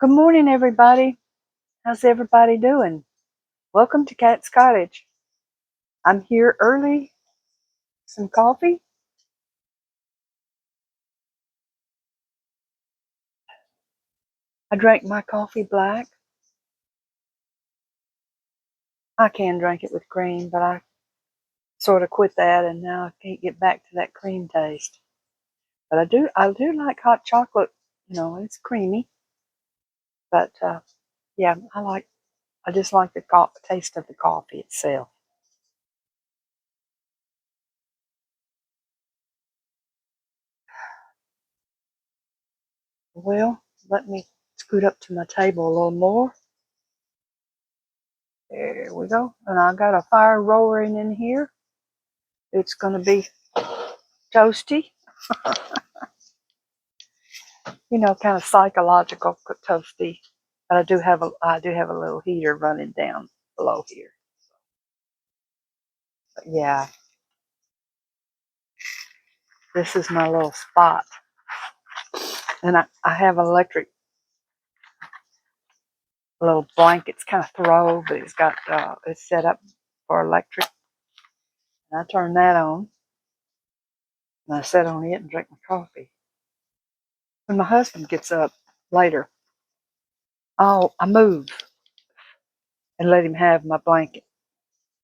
Good morning, everybody. How's everybody doing? Welcome to Cat's Cottage. I'm here early. Some coffee. I drank my coffee black. I can drink it with cream, but I sort of quit that, and now I can't get back to that cream taste. But I do like hot chocolate. It's creamy. But yeah, I just like the taste of the coffee itself. Well, let me scoot up to my table a little more. There we go. And I got a fire roaring in here. It's going to be toasty, kind of psychological toasty. But I do have a little heater running down below here. But yeah, this is my little spot, and I have an electric little blanket. It's kind of throw, but it's set up for electric. And I turn that on, and I sit on it and drink my coffee. When my husband gets up later, I move and let him have my blanket,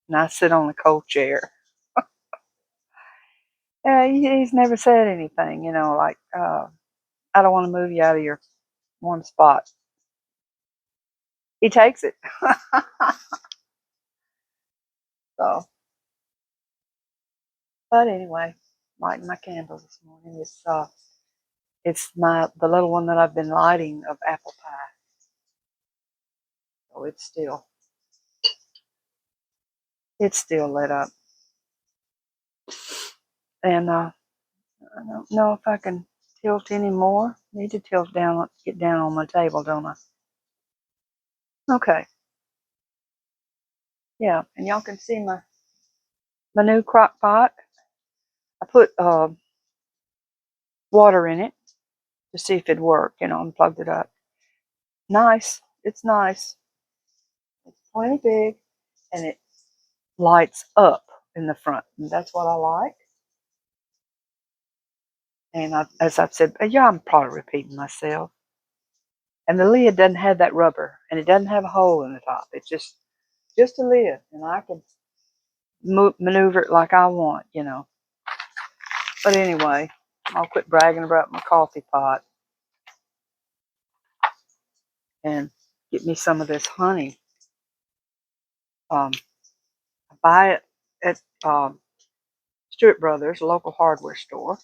and I sit on the cold chair. Yeah, he's never said anything, like, I don't want to move you out of your warm spot. He takes it. So, but anyway, lighting my candles this morning. It's the little one that I've been lighting of apple pie. So it's still lit up. And I don't know if I can tilt any more. Need to get down on my table, don't I? Okay. Yeah, and y'all can see my new crock pot. I put water in it to see if it'd work, and plugged it up. Nice. It's nice. It's plenty big, and it lights up in the front, and that's what I like. And as I've said, yeah, I'm probably repeating myself. And the lid doesn't have that rubber, and it doesn't have a hole in the top. It's just a lid, and I can maneuver it like I want. But anyway, I'll quit bragging about my coffee pot and get me some of this honey. I buy it at Stewart Brothers, a local hardware store,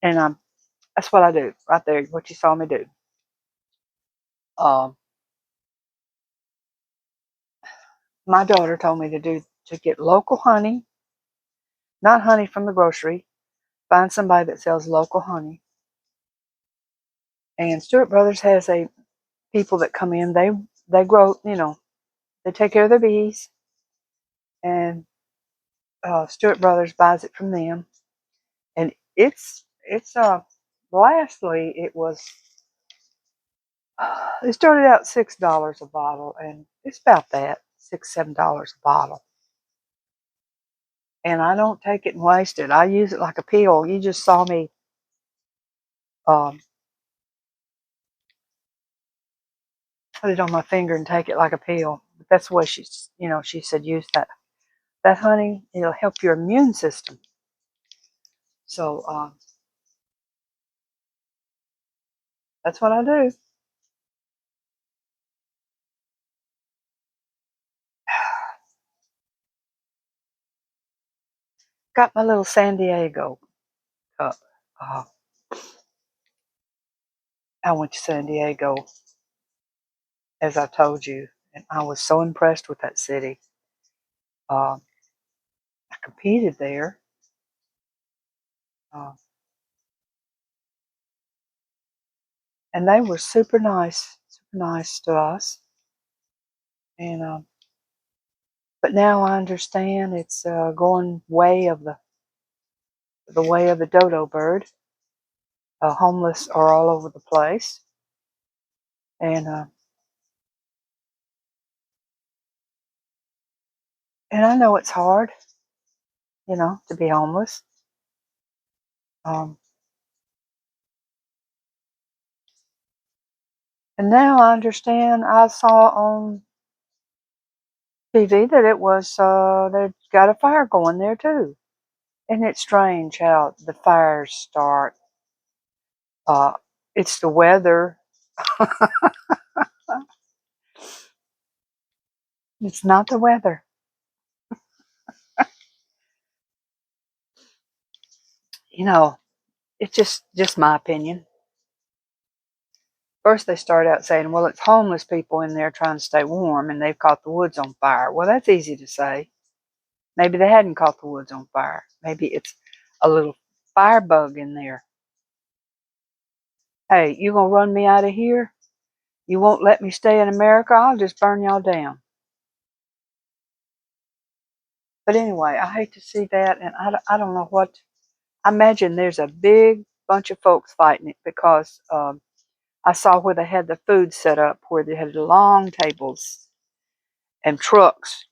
and that's what I do right there. What you saw me do. Um, my daughter told me to get local honey, not honey from the grocery. Find somebody that sells local honey. And Stewart Brothers has a people that come in. They grow. They take care of their bees, and Stewart Brothers buys it from them. And it's lastly it started out $6 a bottle, and it's about that $6-7 a bottle. And I don't take it and waste it. I use it like a pill. You just saw me um, put it on my finger and take it like a pill. But that's the way she said use that honey. It'll help your immune system. So that's what I do. Got my little San Diego cup. Uh, I went to San Diego, as I told you, and I was so impressed with that city. Uh, I competed there. Uh, and they were super nice to us. And but now I understand it's going way of the way of the dodo bird. Homeless are all over the place. And I know it's hard, to be homeless. Um, and now I understand. I saw on TV that it was they've got a fire going there too. Isn't it strange how the fires start? Uh, it's the weather. It's not the weather. You know, it's just my opinion. First, they start out saying, "Well, it's homeless people in there trying to stay warm, and they've caught the woods on fire." Well, that's easy to say. Maybe they hadn't caught the woods on fire. Maybe it's a little fire bug in there. Hey, you gonna run me out of here? You won't let me stay in America? I'll just burn y'all down. But anyway, I hate to see that, and I don't know what. I imagine there's a big bunch of folks fighting it because I saw where they had the food set up, where they had long tables and trucks,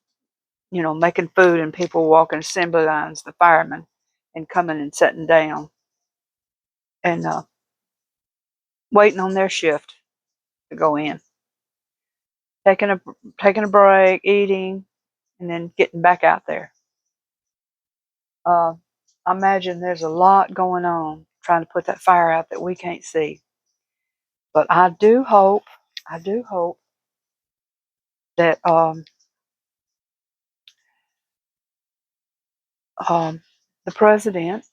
making food, and people walking assembly lines, the firemen, and coming and sitting down and waiting on their shift to go in, taking a break, eating, and then getting back out there. Uh, I imagine there's a lot going on trying to put that fire out that we can't see. But I do hope that um, the president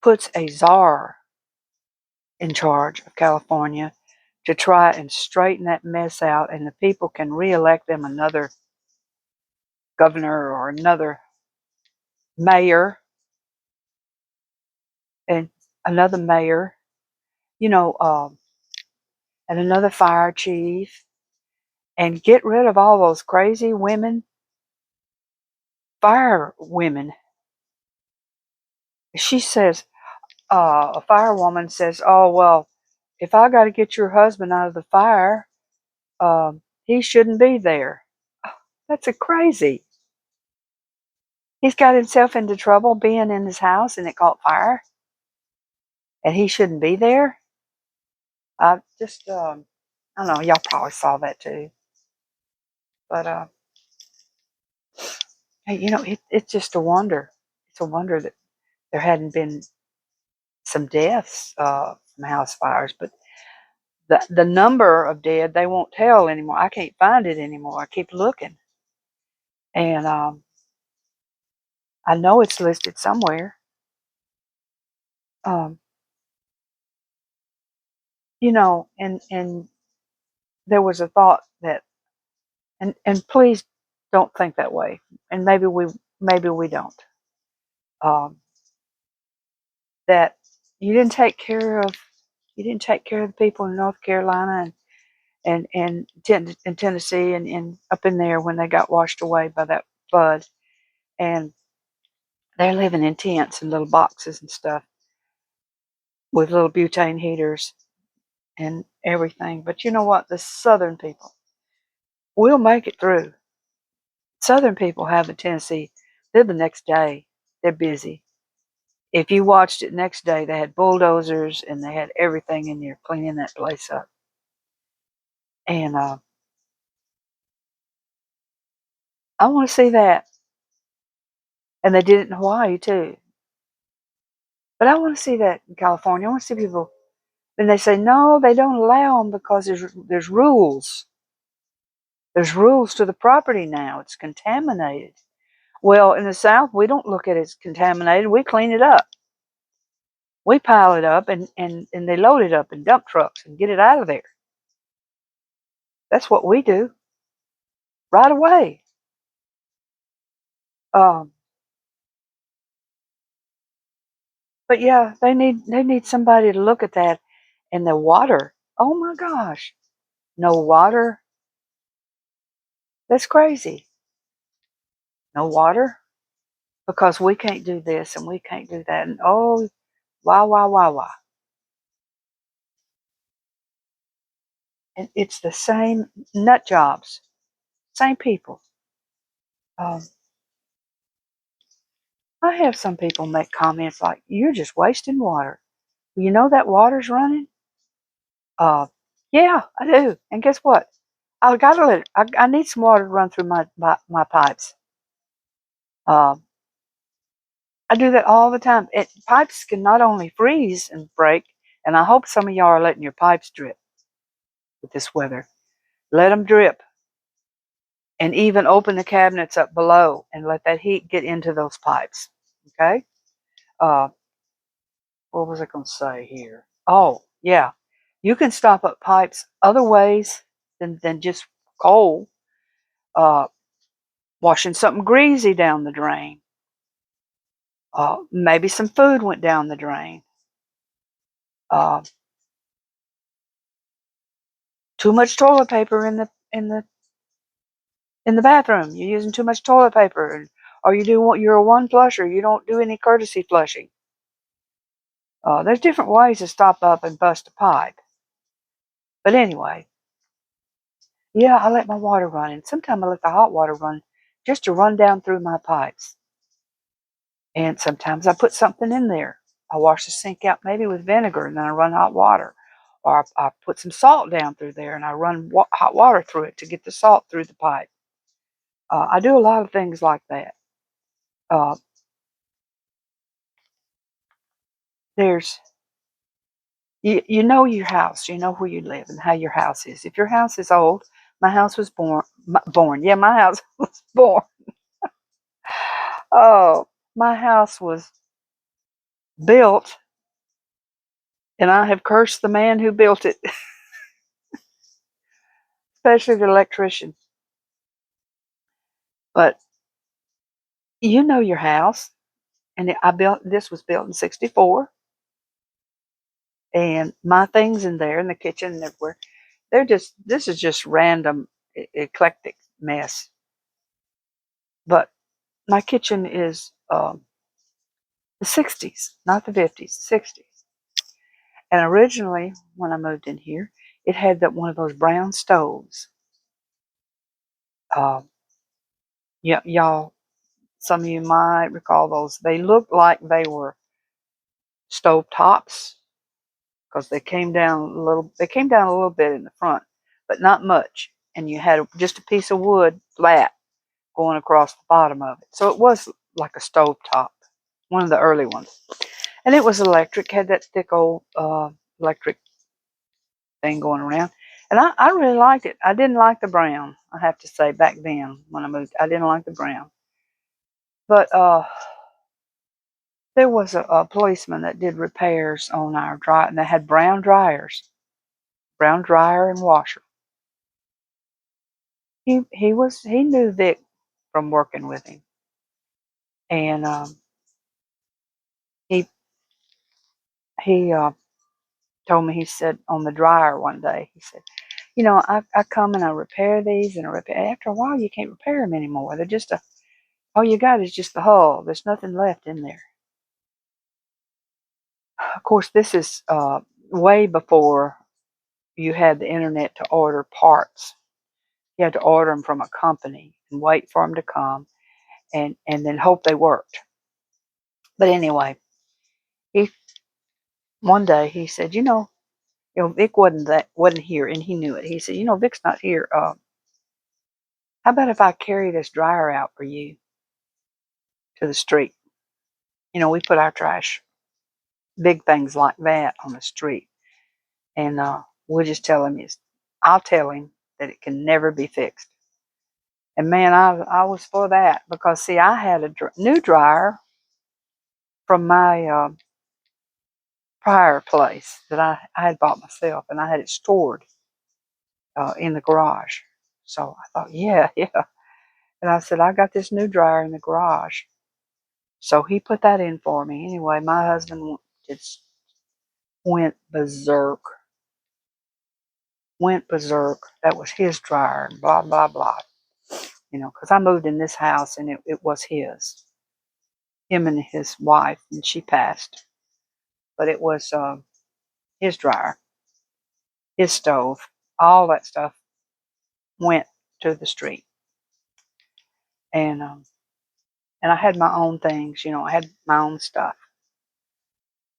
puts a czar in charge of California to try and straighten that mess out, and the people can reelect them another governor or another mayor and another mayor, you know, um, and another fire chief, and get rid of all those crazy women, fire women. She says, a firewoman says, "Oh, well, if I got to get your husband out of the fire, he shouldn't be there." That's a crazy. He's got himself into trouble being in his house and it caught fire, and he shouldn't be there. I just, I don't know. Y'all probably saw that too, but hey, it's just a wonder. It's a wonder that there hadn't been some deaths from house fires, but the number of dead they won't tell anymore. I can't find it anymore. I keep looking, and I know it's listed somewhere. Um, and there was a thought that, and please don't think that way, and maybe we don't. Um, that you didn't take care of the people in North Carolina and Tennessee and up in there when they got washed away by that flood, and they're living in tents and little boxes and stuff with little butane heaters and everything. But you know what? The Southern people will make it through. Southern people have a tendency, they're the next day, they're busy. If you watched it next day, they had bulldozers and they had everything in there cleaning that place up. And I want to see that. And they did it in Hawaii too. But I want to see that in California. I want to see people. And they say, no, they don't allow them because there's rules. There's rules to the property now. It's contaminated. Well, in the South, we don't look at it as contaminated. We clean it up. We pile it up and they load it up in dump trucks and get it out of there. That's what we do right away. Um, but yeah, they need somebody to look at that. And the water. Oh my gosh, no water. That's crazy. No water because we can't do this and we can't do that. And oh, Why, why, why, why? And it's the same nut jobs, same people. Um, I have some people make comments like, "You're just wasting water." You know that water's running? Uh, yeah, I do. And guess what? I gotta let it, I need some water to run through my pipes. Um, I do that all the time. Pipes can not only freeze and break, and I hope some of y'all are letting your pipes drip with this weather. Let them drip, and even open the cabinets up below and let that heat get into those pipes. Okay? Uh, what was I going to say here? Oh, yeah. You can stop up pipes other ways than just cold. Uh, Washing something greasy down the drain. Maybe some food went down the drain. Uh, Too much toilet paper in the bathroom. You're using too much toilet paper, or you're a one flusher. You don't do any courtesy flushing. There's different ways to stop up and bust a pipe. But anyway, yeah, I let my water run, and sometimes I let the hot water run just to run down through my pipes. And sometimes I put something in there. I wash the sink out maybe with vinegar, and then I run hot water. Or I put some salt down through there, and I run hot water through it to get the salt through the pipe. I do a lot of things like that. Uh, there's you know your house, you know where you live and how your house is. If your house is old, my house was born. Yeah, my house was born. Oh, my house was built, and I have cursed the man who built it, especially the electrician. But you know your house, and I built this was built in '64, and my things in there in the kitchen and everywhere. This is just random eclectic mess. But my kitchen is the '60s, not the '50s, '60s. And originally, when I moved in here, it had that one of those brown stoves. Uh, yeah, y'all, some of you might recall those. They looked like they were stove tops because they came down a little. They came down a little bit in the front, but not much. And you had just a piece of wood flat going across the bottom of it. So it was like a stove top, one of the early ones. And it was electric, had that thick old electric thing going around. And I really liked it. I didn't like the brown, I have to say, back then when I moved. I didn't like the brown. But there was a policeman that did repairs on our dryer, and they had brown dryers, brown dryer and washer. He knew Vic from working with him, and he he told me, he said on the dryer one day, he said, I come and I repair these, and I repair. After a while, you can't repair them anymore. They're just all you got is just the hull. There's nothing left in there. Of course, this is way before you had the internet to order parts. You had to order them from a company and wait for them to come, and then hope they worked. But anyway, he one day he said, Vic wasn't here, and he knew it. He said, Vic's not here. How about if I carry this dryer out for you to the street? We put our trash, big things like that, on the street, and we'll just tell him I'll tell him that it can never be fixed. And man, I was for that, because see, I had a new dryer from my prior place that I had bought myself, and I had it stored in the garage. So I thought, yeah, yeah. And I said, I got this new dryer in the garage. So he put that in for me. Anyway, my husband just went berserk. Went berserk. That was his dryer, and blah, blah, blah. Because I moved in this house, and it was his. Him and his wife, and she passed. but it was his dryer, his stove, all that stuff went to the street. And and I had my own things, I had my own stuff.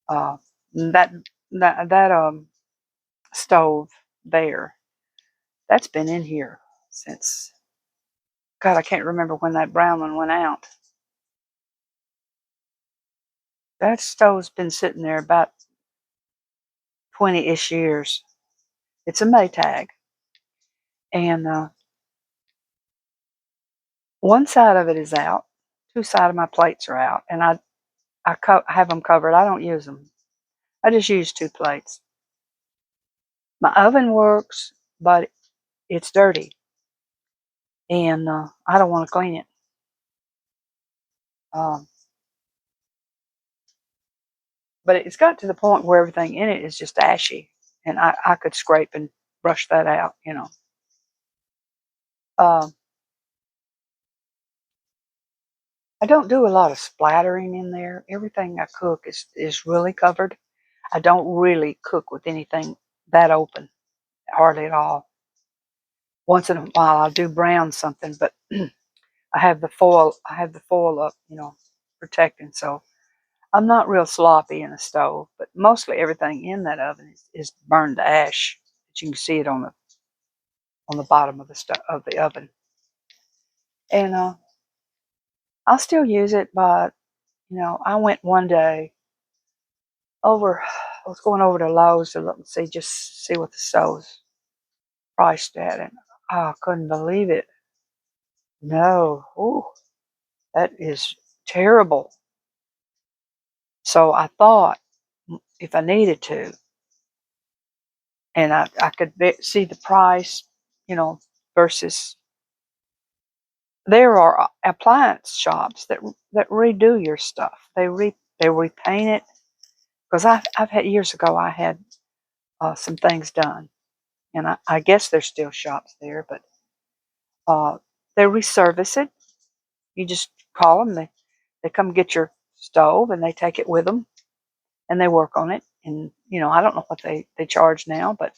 Uh, that that stove there, that's been in here since, God, I can't remember when that brown one went out. That stove's been sitting there about 20-ish years. It's a Maytag, and one side of it is out, two sides of my plates are out, and I have them covered. I don't use them. I just use two plates. My oven works, but it's dirty, and I don't want to clean it. Um, but it's got to the point where everything in it is just ashy, and I could scrape and brush that out. Um, I don't do a lot of splattering in there. Everything I cook is really covered. I don't really cook with anything that open, hardly at all. Once in a while I'll do brown something, but I have the foil up, protecting. So I'm not real sloppy in the stove, but mostly everything in that oven is burned to ash. But you can see it on the bottom of the oven. And I'll still use it, but I went one day over. I was going over to Lowe's to look and see what the stove's priced at, and I couldn't believe it. No, ooh, that is terrible. So I thought, if I needed to, and I could see the price, versus, there are appliance shops that redo your stuff. They repaint it, because I've had, years ago I had some things done, and I guess there's still shops there, but they reservice it. You just call them. They come get your stove, and they take it with them, and they work on it. And I don't know what they charge now, but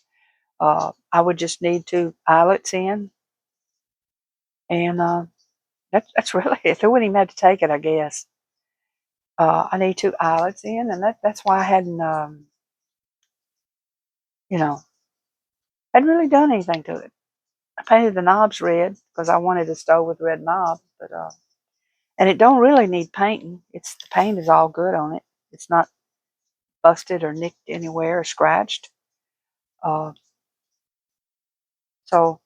I would just need two eyelets in, and that's really it. They wouldn't even have to take it, I guess. I need two eyelets in, and that's why I you know, hadn't really done anything to it. I painted the knobs red because I wanted a stove with red knobs, but and it don't really need painting. The paint is all good on it. It's not busted or nicked anywhere or scratched. Uh, so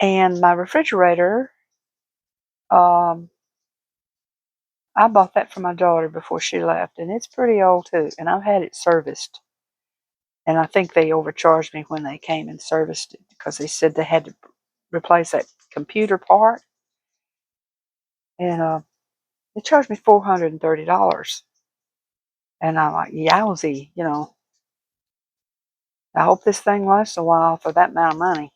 and my refrigerator, um, I bought that for my daughter before she left, and it's pretty old too. And I've had it serviced, and I think they overcharged me when they came and serviced it, because they said they had to replace that computer part, and they charged me $430. And I'm like, yowzy. I hope this thing lasts a while for that amount of money.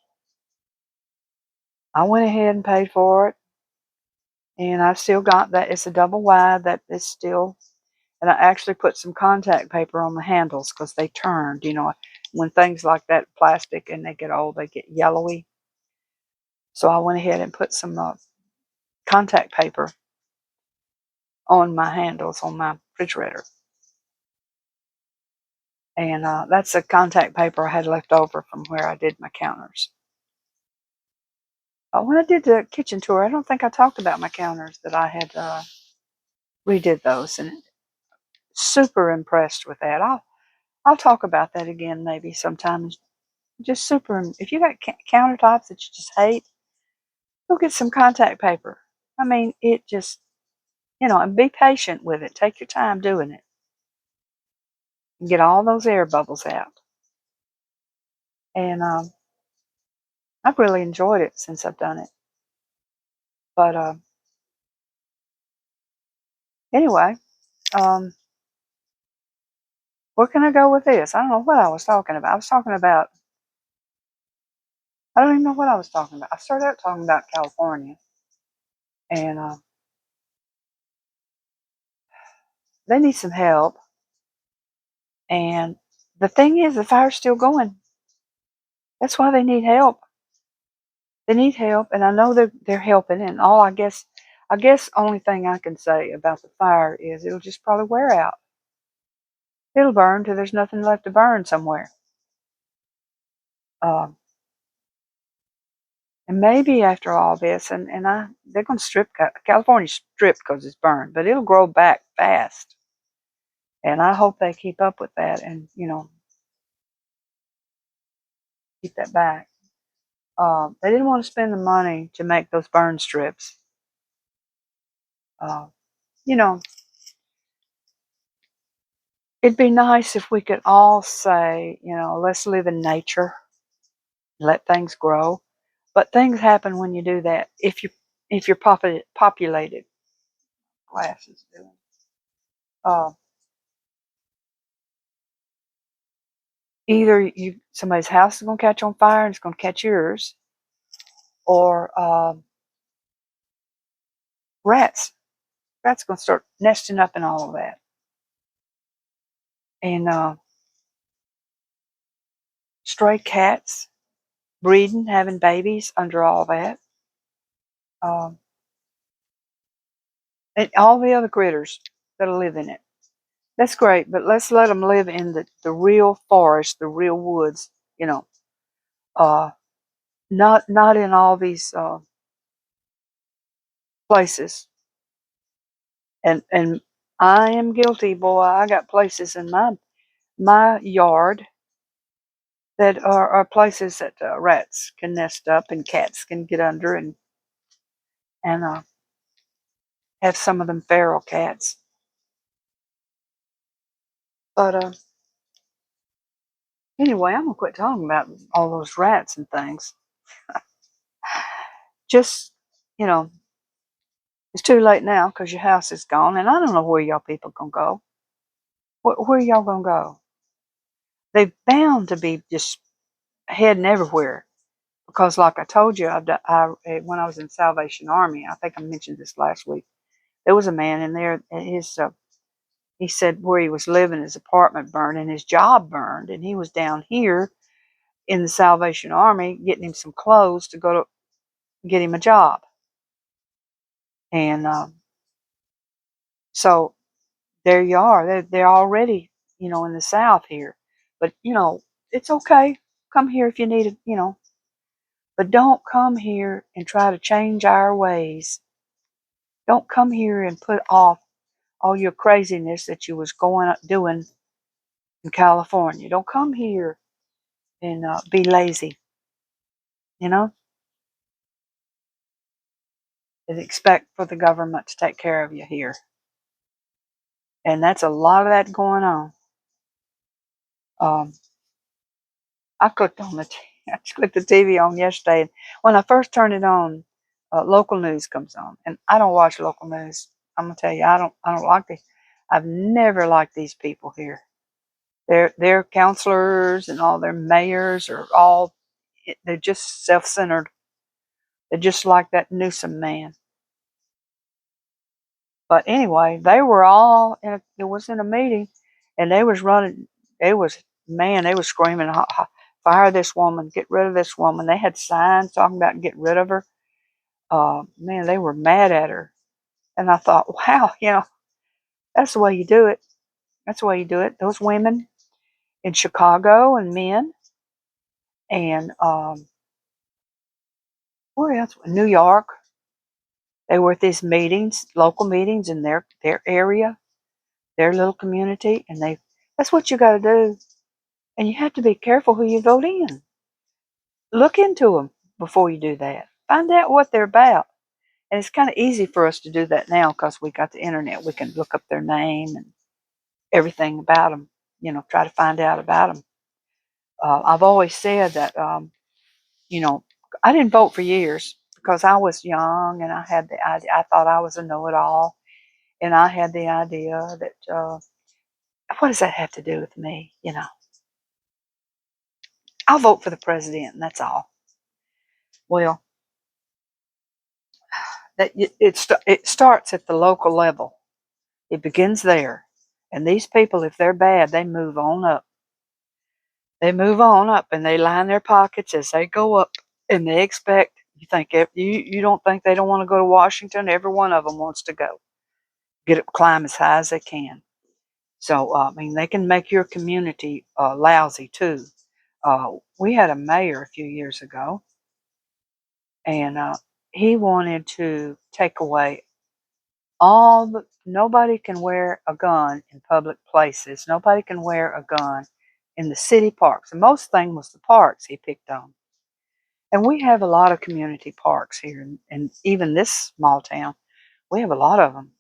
I went ahead and paid for it, and I've still got that. It's a double wide that is still, and I actually put some contact paper on the handles because they turned. When things like that, plastic, and they get old, they get yellowy. So I went ahead and put some contact paper on my handles on my refrigerator. And that's the contact paper I had left over from where I did my counters. When I did the kitchen tour, I don't think I talked about my counters, that I had redid those, and super impressed with that. I'll talk about that again maybe sometime. Just super. If you got countertops that you just hate, go get some contact paper. I mean, it just, and be patient with it. Take your time doing it, and get all those air bubbles out. And I've really enjoyed it since I've done it. But anyway, um, where can I go with this? I don't know what I was talking about. I don't even know what I was talking about. I started out talking about California, and they need some help. And the thing is, the fire's still going. That's why they need help. They need help, and I know they're helping. And all I guess only thing I can say about the fire is it'll just probably wear out. It'll burn till there's nothing left to burn somewhere. Um, and maybe after all this, they're going to strip California stripped because it's burned, but it'll grow back fast. And I hope they keep up with that and keep that back. They didn't want to spend the money to make those burn strips. Uh, you know, it'd be nice if we could all say, let's live in nature, let things grow. But things happen when you do that. If you're populated, glasses doing. Uh, Either somebody's house is going to catch on fire and it's going to catch yours, or rats. Rats going to start nesting up in all of that, and stray cats breeding, having babies under all that, um, and all the other critters that'll live in it. That's great, but let's let them live in the real forest, the real woods. You know, uh, not in all these places. And I am guilty, boy. I got places in my yard that are places that rats can nest up and cats can get under and have some of them feral cats. But anyway, I'm gonna quit talking about all those rats and things. Just you know, it's too late now because your house is gone, and I don't know where y'all people gonna go. Where y'all gonna go? They bound to be just heading everywhere because, like I told you, when I was in Salvation Army, I think I mentioned this last week. There was a man in there. He said where he was living, his apartment burned and his job burned, and he was down here in the Salvation Army getting him some clothes to go to get him a job. And so there you are. They're already, in the South here. But, it's okay. Come here if you need it, but don't come here and try to change our ways. Don't come here and put off all your craziness that you was doing in California. Don't come here and be lazy, you know, and expect for the government to take care of you here. And that's a lot of that going on. Um, I clicked on I clicked the TV on yesterday, and when I first turned it on, local news comes on, and I don't watch local news. I'm gonna tell you, I don't like this. I've never liked these people here. Their counselors and all their mayors are they're just self-centered. They're just like that Newsom man. But anyway, they were all it was in a meeting, and they was running. They was they was screaming, "Fire this woman! Get rid of this woman!" They had signs talking about get rid of her. Man, they were mad at her, and I thought, wow, that's the way you do it. That's the way you do it. Those women in Chicago and men, and where else? New York. They were at these meetings, local meetings in their area, their little community, and that's what you got to do. And you have to be careful who you vote in. Look into them before you do that. Find out what they're about. And it's kind of easy for us to do that now because we got the internet. We can look up their name and everything about them, try to find out about them. I've always said that, I didn't vote for years because I was young and I had the idea, I thought I was a know it all. And I had the idea that, what does that have to do with me? I'll vote for the president and that's all. Well, that it starts at the local level. It begins there. And these people, if they're bad, they move on up. They move on up and they line their pockets as they go up, and they expect, you don't think they don't want to go to Washington? Every one of them wants to go. Get up, climb as high as they can. So, I mean, they can make your community lousy too. We had a mayor a few years ago, and he wanted to take away nobody can wear a gun in public places. Nobody can wear a gun in the city parks. The most thing was the parks he picked on. And we have a lot of community parks here, and even this small town, we have a lot of them.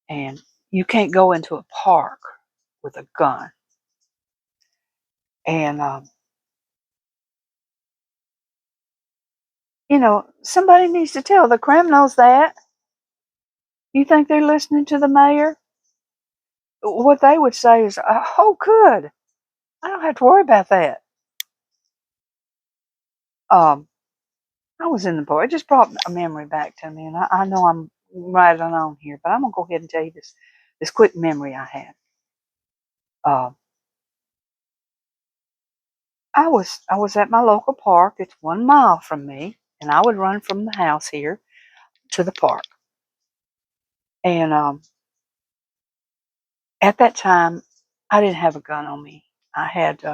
And you can't go into a park with a gun. And, somebody needs to tell the criminals that. You think they're listening to the mayor? What they would say is, oh, good. I don't have to worry about that. Um, I was in the bar. It just brought a memory back to me, and I know I'm right on here, but I'm gonna go ahead and tell you this quick memory I had. Uh, I was at my local park. It's 1 mile from me, and I would run from the house here to the park. And at that time, I didn't have a gun on me. I had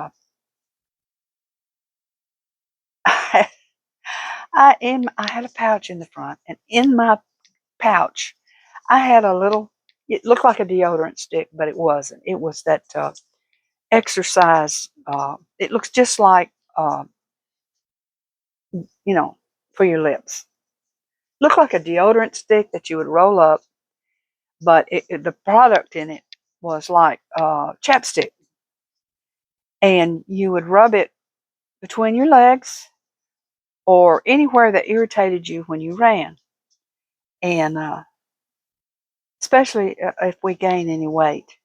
I had a pouch in the front, and in my pouch, I had a little. It looked like a deodorant stick, but it wasn't. It was that exercise. It looks just like you know for your lips. Looked like a deodorant stick that you would roll up, but the product in it was like chapstick, and you would rub it between your legs or anywhere that irritated you when you ran, and especially if we gain any weight,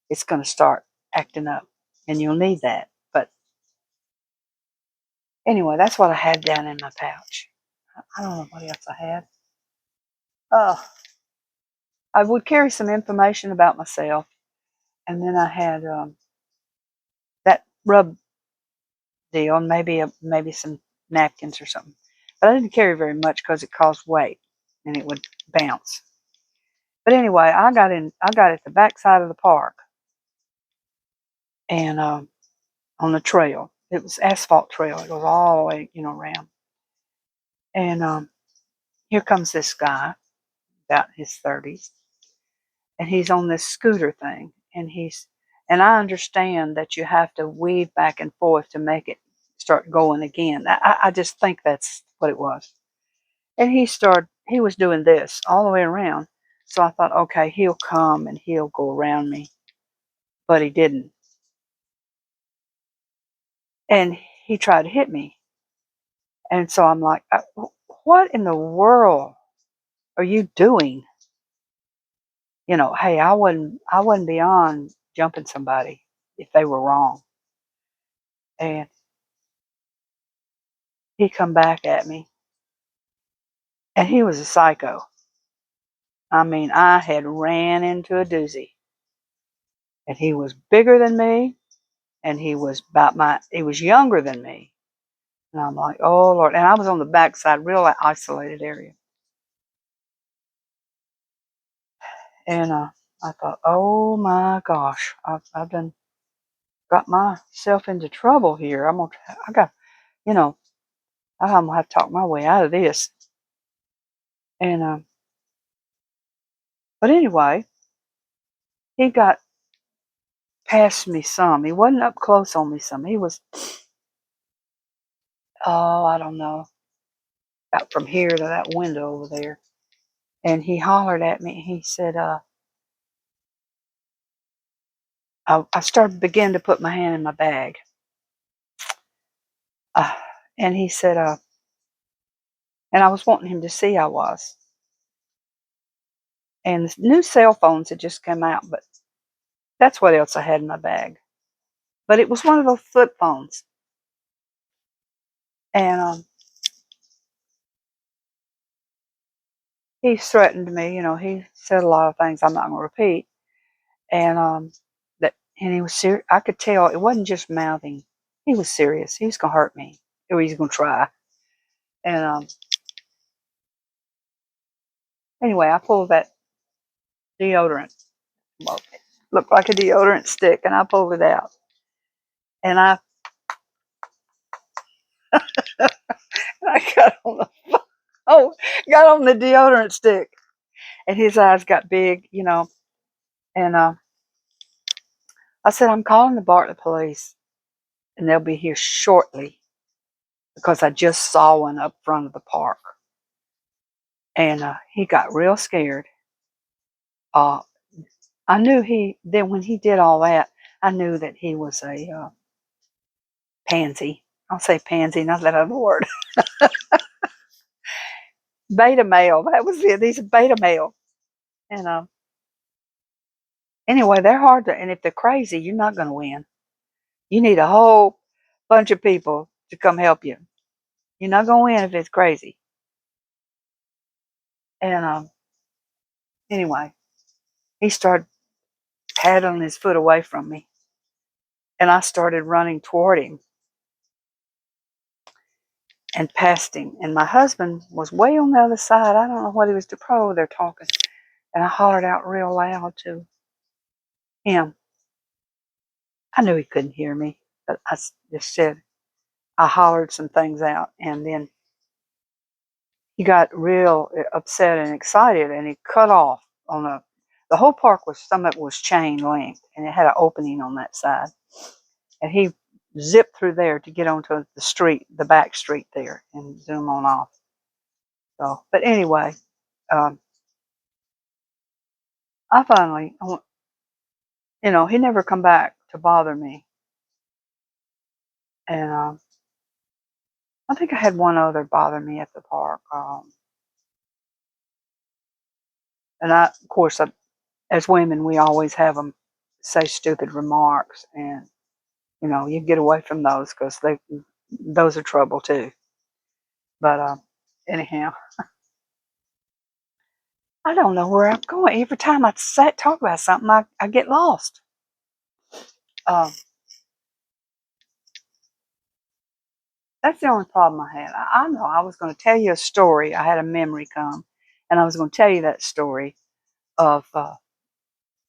it's going to start acting up, and you'll need that. But anyway, that's what I had down in my pouch. I don't know what else I had. Oh, I would carry some information about myself, and then I had that rub deal, and maybe some napkins or something. But I didn't carry very much because it caused weight, and it would bounce. But anyway, I got at the back side of the park, and on the trail. It was asphalt trail. It goes all the way, around. And here comes this guy, about his 30s, and he's on this scooter thing, and I understand that you have to weave back and forth to make it start going again. I just think that's what it was. And he was doing this all the way around. So I thought, okay, he'll come and he'll go around me. But he didn't. And he tried to hit me. And so I'm like, what in the world are you doing? Hey, I wasn't beyond jumping somebody if they were wrong. And he come back at me, and he was a psycho. I mean, I had ran into a doozy, and he was bigger than me, and he was younger than me. And I'm like, oh Lord. And I was on the backside, real isolated area. And I thought, oh my gosh, I've done got myself into trouble here. I got, you know, I'm gonna have to talk my way out of this. And but anyway, he got past me some. He wasn't up close on me some. He was, oh, I don't know, about from here to that window over there. And he hollered at me. He said, I started beginning to put my hand in my bag. Uh, and he said, and I was wanting him to see I was. And the new cell phones had just come out, but that's what else I had in my bag. But it was one of those flip phones. And he threatened me. He said a lot of things I'm not going to repeat. And and he was serious. I could tell it wasn't just mouthing. He was serious. He was gonna hurt me, or he's gonna try. And anyway, I pulled that deodorant. Well, it looked like a deodorant stick, and I pulled it out, and I got on the oh, got on the deodorant stick, and his eyes got big. And I said, I'm calling the Bartlett police, and they'll be here shortly because I just saw one up front of the park. And he got real scared. Uh, I knew then when he did all that, I knew that he was a pansy. I'll say pansy, not that other word. Beta male. That was it. He's a beta male. And anyway, they're hard to, and if they're crazy, you're not going to win. You need a whole bunch of people to come help you. You're not going to win if it's crazy. And anyway, he started paddling his foot away from me. And I started running toward him and past him. And my husband was way on the other side. I don't know what he was doing. Probably they're talking. And I hollered out real loud to him. I knew he couldn't hear me, but I just said, I hollered some things out. And then he got real upset and excited, and he cut off on the whole park was, some of it was chain link, and it had an opening on that side. And he zipped through there to get onto the street, the back street there, and zoom on off. So, but anyway, I finally, he never come back to bother me. And I think I had one other bother me at the park. And of course, as women, we always have them say stupid remarks, and you get away from those because those are trouble too. But anyhow, I don't know where I'm going. Every time I talk about something, I get lost. Um, that's the only problem I had. I know I was going to tell you a story. I had a memory come, and I was going to tell you that story of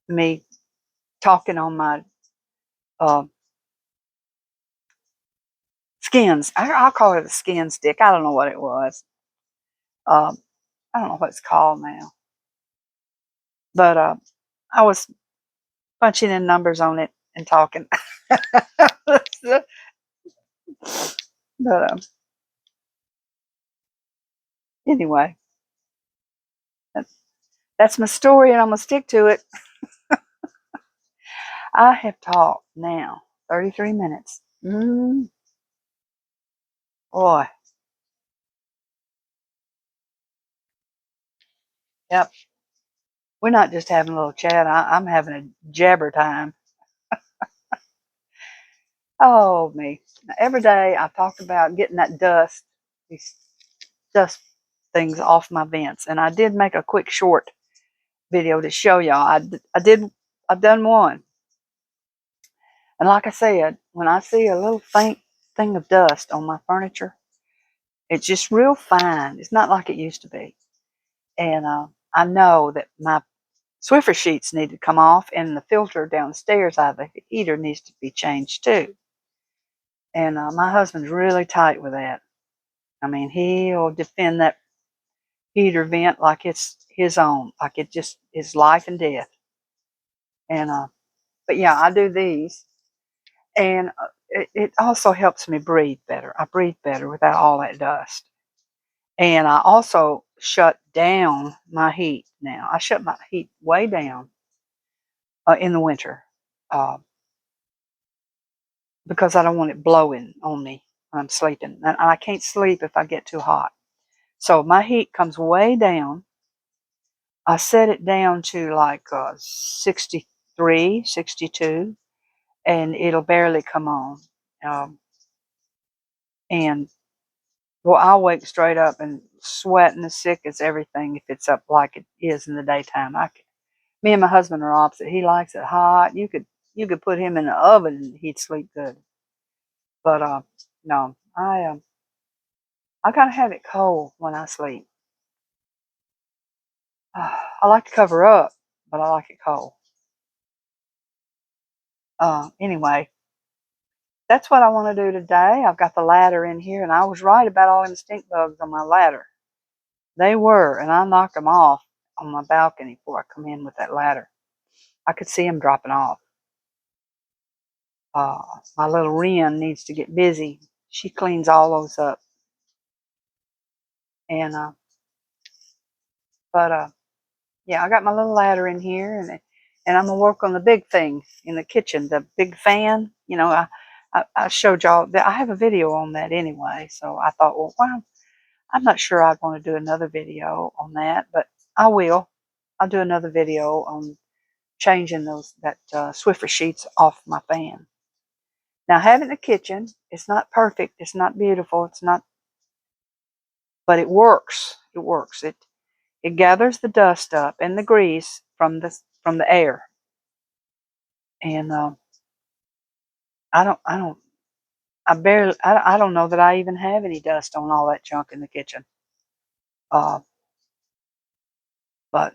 me talking on my uh, skins. I'll call it a skin stick. I don't know what it was. Um, I don't know what it's called now. But I was punching in numbers on it and talking. But anyway, that's my story, and I'm gonna stick to it. I have talked now 33 minutes. Boy, yep. We're not just having a little chat. I'm having a jabber time. Oh me! Every day I talk about getting that these dust things off my vents, and I did make a quick short video to show y'all. I've done one. And like I said, when I see a little faint thing of dust on my furniture, it's just real fine. It's not like it used to be. And I know that my Swiffer sheets need to come off, and the filter downstairs out of the heater needs to be changed too. And my husband's really tight with that. I mean, he'll defend that heater vent like it's his own, like it just is life and death. And but yeah, I do these. And it also helps me breathe better. I breathe better without all that dust. And I also shut down my heat now. I shut my heat way down in the winter uh, because I don't want it blowing on me when I'm sleeping. And I can't sleep if I get too hot. So my heat comes way down. I set it down to like 63, 62, and it'll barely come on. Um, and Well, I'll wake straight up and sweating as sick as everything if it's up like it is in the daytime. Me and my husband are opposite. He likes it hot. You could put him in the oven and he'd sleep good. But no, I gotta have it cold when I sleep. I like to cover up, but I like it cold. Anyway, that's what I want to do today. I've got the ladder in here, and I was right about all them stink bugs on my ladder. They were, and I knocked them off on my balcony before I come in with that ladder. I could see them dropping off. My little Wren needs to get busy. She cleans all those up. And yeah, I got my little ladder in here, and I'm gonna work on the big thing in the kitchen, the big fan. You know, I showed y'all that I have a video on that anyway. So I thought, well, I'm not sure I'd want to do another video on that, but I will. I'll do another video on changing that Swiffer sheets off my fan. Now, having the kitchen, it's not perfect, it's not beautiful, it's not, but it works. It works. It gathers the dust up and the grease from the air, and I don't know that I even have any dust on all that junk in the kitchen. Uh, but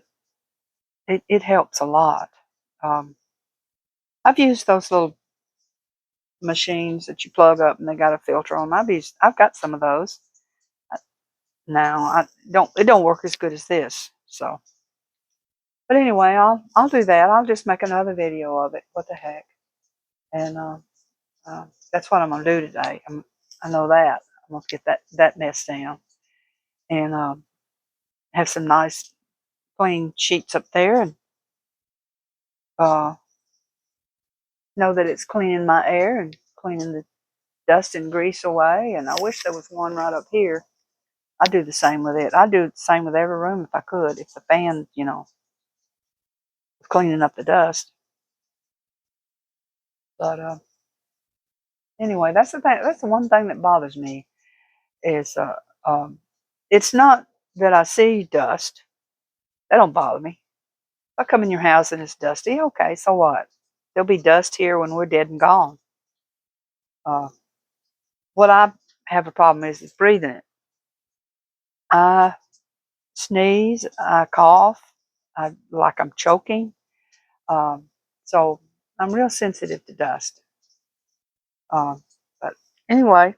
it helps a lot. Um, I've used those little machines that you plug up and they got a filter on. I've got some of those. Now it don't work as good as this. So, but anyway, I'll do that. I'll just make another video of it. What the heck? And that's what I'm gonna do today. I know that I'm gonna get that mess down and have some nice clean sheets up there, and uh, know that it's cleaning my air and cleaning the dust and grease away. And I wish there was one right up here. I do the same with it. I do the same with every room if I could. If the fan, cleaning up the dust. But anyway, that's the thing. That's the one thing that bothers me is it's not that I see dust. That don't bother me. If I come in your house and it's dusty, okay, so what? There'll be dust here when we're dead and gone. Uh, what I have a problem is breathing it. I sneeze, I cough, like I'm choking. Um, so I'm real sensitive to dust. But anyway,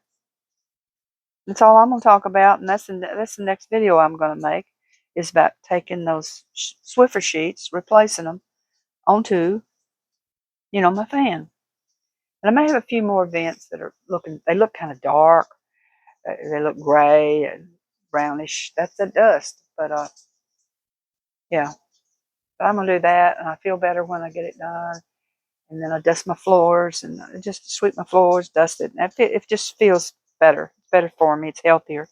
that's all I'm going to talk about, and that's the next video I'm going to make is about taking those Swiffer sheets, replacing them onto, my fan. And I may have a few more vents that they look kind of dark. They look gray and brownish. That's the dust. But yeah, but I'm gonna do that, and I feel better when I get it done. And then I dust my floors and just sweep my floors, dust it, and it just feels better. It's better for me. It's healthier.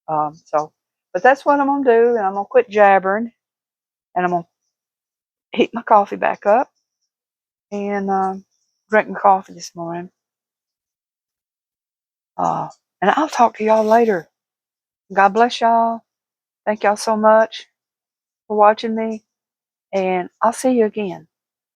But that's what I'm gonna do, and I'm gonna quit jabbering, and I'm gonna heat my coffee back up and drink my coffee this morning. Uh, and I'll talk to y'all later. God bless y'all. Thank y'all so much for watching me, and I'll see you again.